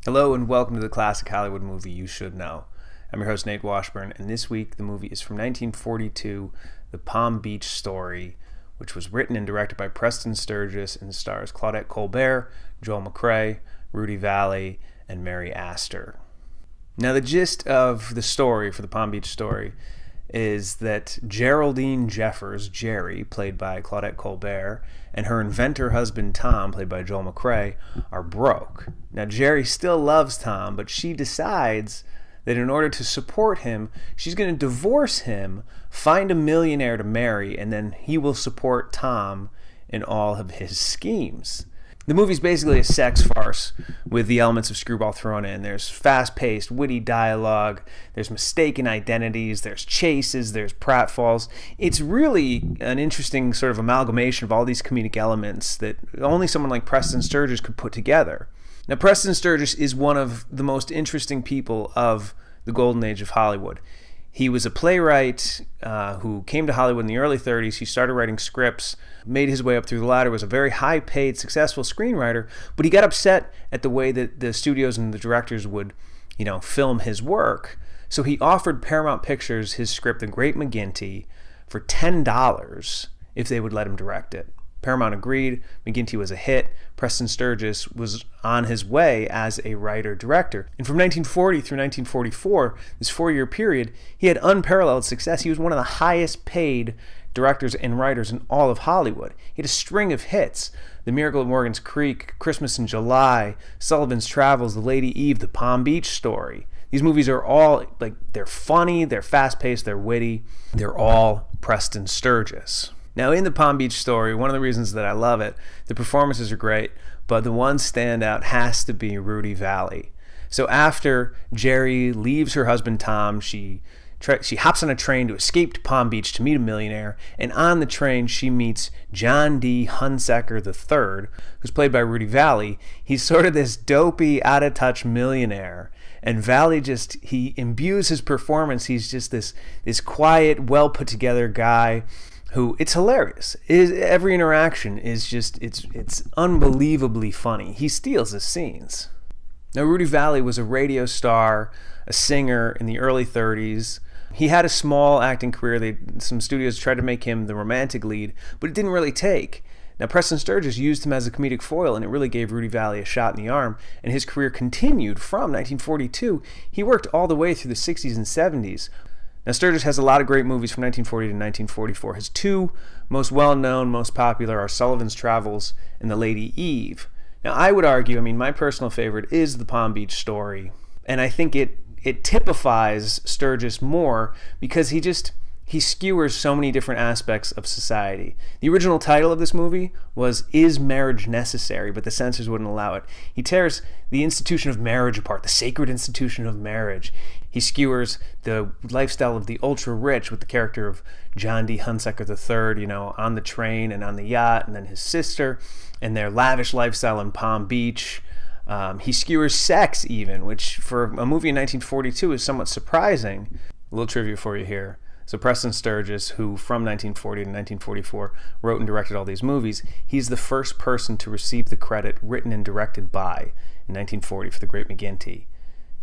Hello and welcome to the classic Hollywood movie you should know. I'm your host Nate Washburn, and this week the movie is from 1942, The Palm Beach Story, which was written and directed by Preston Sturges and stars Claudette Colbert, Joel McCrea, Rudy Vallee, and Mary Astor. Now the gist of the story for The Palm Beach Story is that Geraldine Jeffers, Jerry, played by Claudette Colbert, and her inventor husband Tom, played by Joel McCrea, are broke. Now Jerry still loves Tom, but she decides that in order to support him, she's going to divorce him, find a millionaire to marry, and then he will support Tom in all of his schemes. The movie's basically a sex farce with the elements of screwball thrown in. There's fast-paced, witty dialogue, there's mistaken identities, there's chases, there's pratfalls. It's really an interesting sort of amalgamation of all these comedic elements that only someone like Preston Sturges could put together. Now, Preston Sturges is one of the most interesting people of the golden age of Hollywood. He was a playwright who came to Hollywood in the early 30s. He started writing scripts, made his way up through the ladder, was a very high-paid, successful screenwriter, but he got upset at the way that the studios and the directors would, film his work. So he offered Paramount Pictures his script, The Great McGinty, for $10 if they would let him direct it. Paramount agreed. McGinty was a hit. Preston Sturges was on his way as a writer-director. And from 1940 through 1944, this 4-year period, he had unparalleled success. He was one of the highest-paid directors and writers in all of Hollywood. He had a string of hits: The Miracle at Morgan's Creek, Christmas in July, Sullivan's Travels, The Lady Eve, The Palm Beach Story. These movies are all, they're funny, they're fast-paced, they're witty. They're all Preston Sturges. Now, in The Palm Beach Story, one of the reasons that I love it, the performances are great, but the one standout has to be Rudy Vallee. So after Jerry leaves her husband Tom, she hops on a train to escape to Palm Beach to meet a millionaire, and on the train she meets John D. Hunsaker III, who's played by Rudy Vallee. He's sort of this dopey, out-of-touch millionaire, and Vallee he imbues his performance. He's just this quiet, well-put-together guy who, it's hilarious. Every interaction is just, it's unbelievably funny. He steals his scenes. Now, Rudy Vallee was a radio star, a singer in the early 30s. He had a small acting career. Some studios tried to make him the romantic lead, but it didn't really take. Now, Preston Sturges used him as a comedic foil, and it really gave Rudy Vallee a shot in the arm, and his career continued from 1942. He worked all the way through the 60s and 70s. Now, Sturges has a lot of great movies from 1940 to 1944. His two most well-known, most popular are Sullivan's Travels and The Lady Eve. Now, I would argue, my personal favorite is The Palm Beach Story, and I think it typifies Sturges more because he skewers so many different aspects of society. The original title of this movie was Is Marriage Necessary? But the censors wouldn't allow it. He tears the institution of marriage apart, the sacred institution of marriage. He skewers the lifestyle of the ultra-rich with the character of John D. Hunsaker III, on the train and on the yacht, and then his sister, and their lavish lifestyle in Palm Beach. He skewers sex even, which for a movie in 1942 is somewhat surprising. A little trivia for you here. So Preston Sturges, who from 1940 to 1944 wrote and directed all these movies, he's the first person to receive the credit written and directed by in 1940 for The Great McGinty.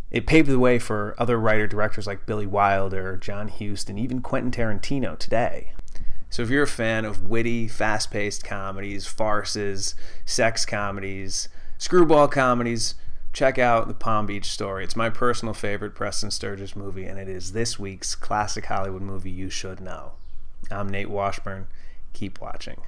It paved the way for other writer-directors like Billy Wilder, John Huston, even Quentin Tarantino today. So if you're a fan of witty, fast-paced comedies, farces, sex comedies, screwball comedies, check out The Palm Beach Story. It's my personal favorite Preston Sturges movie, and it is this week's classic Hollywood movie you should know. I'm Nate Washburn. Keep watching.